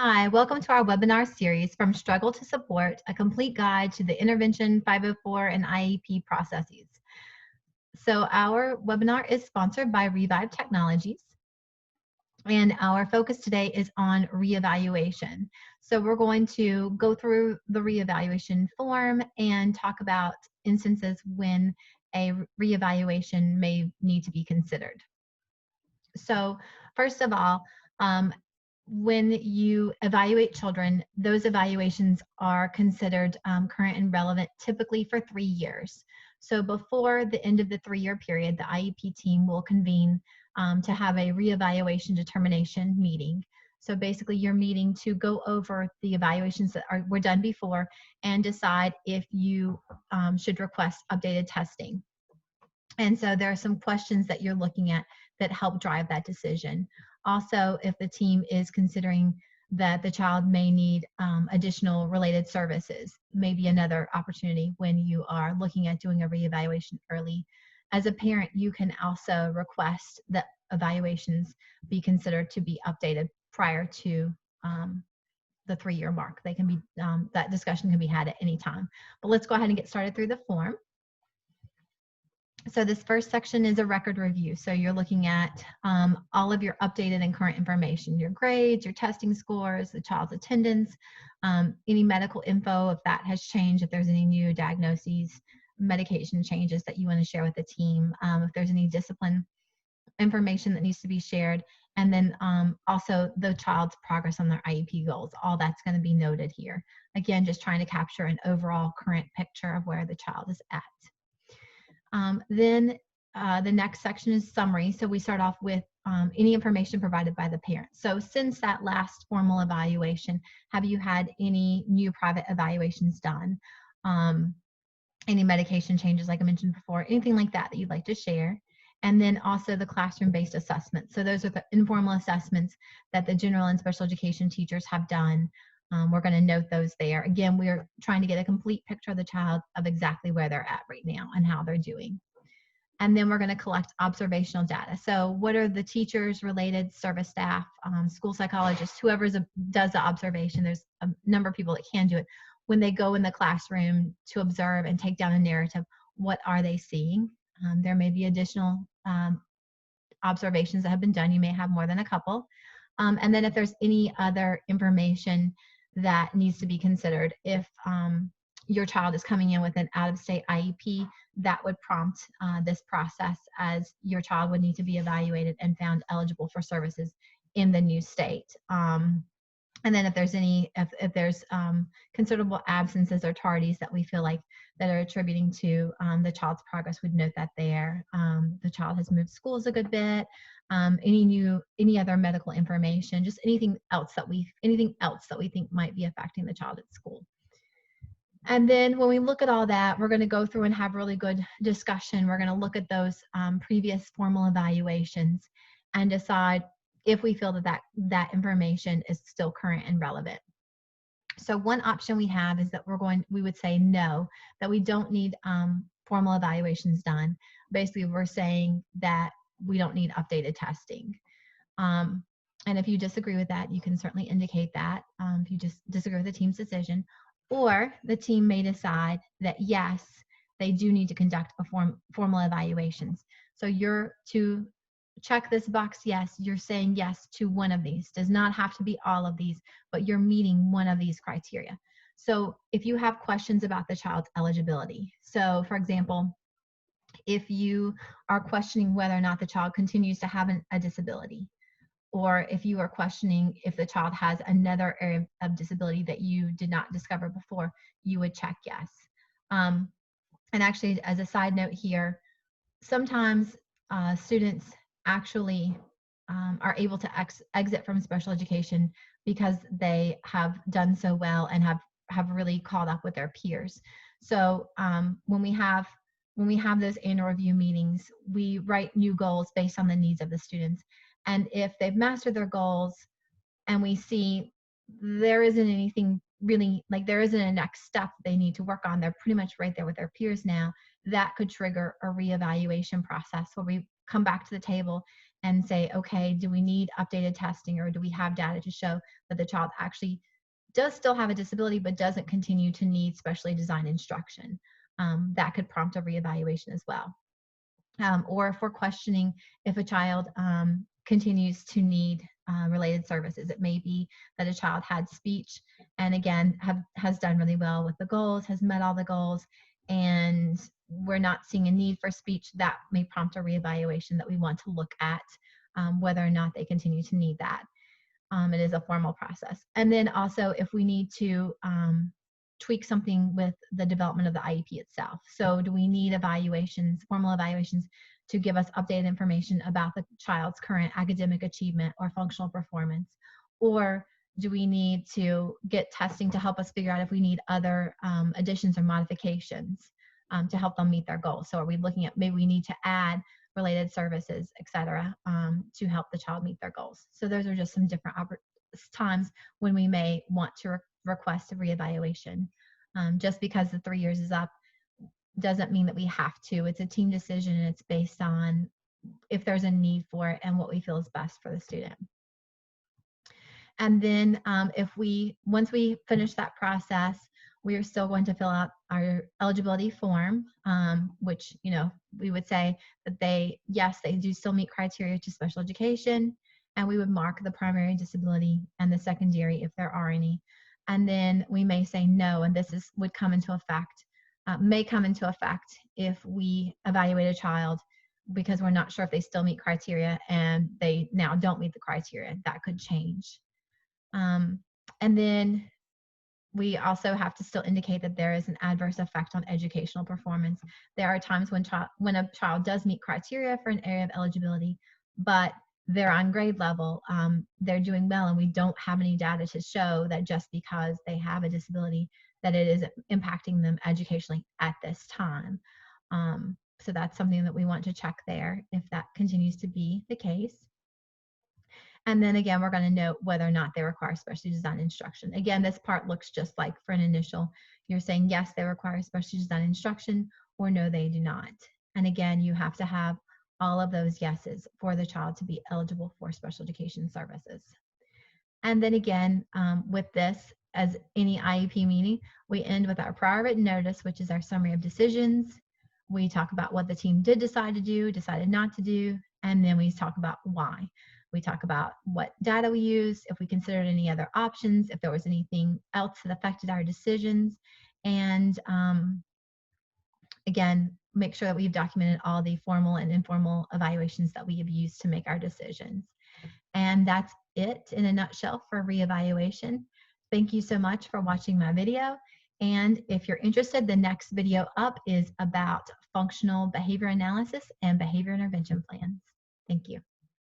Hi, welcome to our webinar series, From Struggle to Support, a complete guide to the Intervention 504 and IEP processes. So our webinar is sponsored by Revive Technologies, and our focus today is on reevaluation. So we're going to go through the reevaluation form and talk about instances when a reevaluation may need to be considered. So first of all, when you evaluate children, those evaluations are considered current and relevant typically for 3 years. So before the end of the 3-year period, the IEP team will convene to have a reevaluation determination meeting. So basically you're meeting to go over the evaluations that were done before and decide if you should request updated testing. And so there are some questions that you're looking at that help drive that decision. Also, if the team is considering that the child may need additional related services, maybe another opportunity when you are looking at doing a reevaluation early. As a parent, you can also request that evaluations be considered to be updated prior to the 3-year mark. They can be, that discussion can be had at any time. But let's go ahead and get started through the form. So this first section is a record review. So you're looking at all of your updated and current information, your grades, your testing scores, the child's attendance, any medical info if that has changed, if there's any new diagnoses, medication changes that you want to share with the team, if there's any discipline information that needs to be shared, and then also the child's progress on their IEP goals. All that's going to be noted here. Again, just trying to capture an overall current picture of where the child is at. Then the next section is summary. So we start off with any information provided by the parent. So since that last formal evaluation, have you had any new private evaluations done? Any medication changes, like I mentioned before, anything like that that you'd like to share? And then also the classroom-based assessments. So those are the informal assessments that the general and special education teachers have done. We're going to note those there. Again, we're trying to get a complete picture of the child of exactly where they're at right now and how they're doing. And then we're going to collect observational data. So what are the teachers, related service staff, school psychologists, whoever does the observation, there's a number of people that can do it. When they go in the classroom to observe and take down a narrative, what are they seeing? There may be additional observations that have been done. You may have more than a couple. And then if there's any other information that needs to be considered, if your child is coming in with an out-of-state IEP, that would prompt this process, as your child would need to be evaluated and found eligible for services in the new state. And then if there's any, if there's considerable absences or tardies that we feel like that are attributing to the child's progress, we'd note that there. The child has moved schools a good bit. Any other medical information, just anything else that we think might be affecting the child at school. And then when we look at all that, we're going to go through and have really good discussion. We're going to look at those previous formal evaluations and decide if we feel that information is still current and relevant. So one option we have is that we would say no, that we don't need formal evaluations done. Basically, we're saying that we don't need updated testing. And if you disagree with that, you can certainly indicate that if you just disagree with the team's decision. Or the team may decide that yes, they do need to conduct formal evaluations. So you're to check this box, yes, you're saying yes to one of these. Does not have to be all of these, but you're meeting one of these criteria. So if you have questions about the child's eligibility, so for example, if you are questioning whether or not the child continues to have a disability, or if you are questioning if the child has another area of disability that you did not discover before, you would check yes. And actually, as a side note here, sometimes students actually are able to exit from special education because they have done so well and have really caught up with their peers. So when we have those annual review meetings, we write new goals based on the needs of the students. And if they've mastered their goals and we see there isn't anything really, like there isn't a next step they need to work on, they're pretty much right there with their peers now, that could trigger a reevaluation process where we come back to the table and say, okay, do we need updated testing, or do we have data to show that the child actually does still have a disability but doesn't continue to need specially designed instruction? That could prompt a reevaluation as well. Or if we're questioning if a child continues to need related services. It may be that a child had speech and again has done really well with the goals, has met all the goals, and we're not seeing a need for speech. That may prompt a reevaluation that we want to look at whether or not they continue to need that. It is a formal process. And then also if we need to tweak something with the development of the IEP itself. So do we need evaluations, formal evaluations, to give us updated information about the child's current academic achievement or functional performance? Or do we need to get testing to help us figure out if we need other additions or modifications to help them meet their goals? So are we looking at maybe we need to add related services, et cetera, to help the child meet their goals? So those are just some different times when we may want to request a reevaluation. Just because the 3 years is up doesn't mean that we have to. It's a team decision, and it's based on if there's a need for it and what we feel is best for the student. And then once we finish that process, we are still going to fill out our eligibility form, which, we would say that yes, they do still meet criteria to special education, and we would mark the primary disability and the secondary if there are any. And then we may say no, and this would come into effect, may come into effect if we evaluate a child because we're not sure if they still meet criteria and they now don't meet the criteria. That could change. And then we also have to still indicate that there is an adverse effect on educational performance. There are times when a child does meet criteria for an area of eligibility, but they're on grade level, they're doing well, and we don't have any data to show that just because they have a disability that it is impacting them educationally at this time. So that's something that we want to check there if that continues to be the case. And then again, we're going to note whether or not they require specially designed instruction. Again, this part looks just like for an initial. You're saying yes, they require specially designed instruction, or no, they do not. And again, you have to have all of those yeses for the child to be eligible for special education services. And then again, with this, as any IEP meeting, we end with our prior written notice, which is our summary of decisions. We talk about what the team did decide to do, decided not to do, and then we talk about why. We talk about what data we used, if we considered any other options, if there was anything else that affected our decisions, and again, make sure that we've documented all the formal and informal evaluations that we have used to make our decisions. And that's it in a nutshell for reevaluation. Thank you so much for watching my video. And if you're interested, the next video up is about functional behavior analysis and behavior intervention plans. Thank you.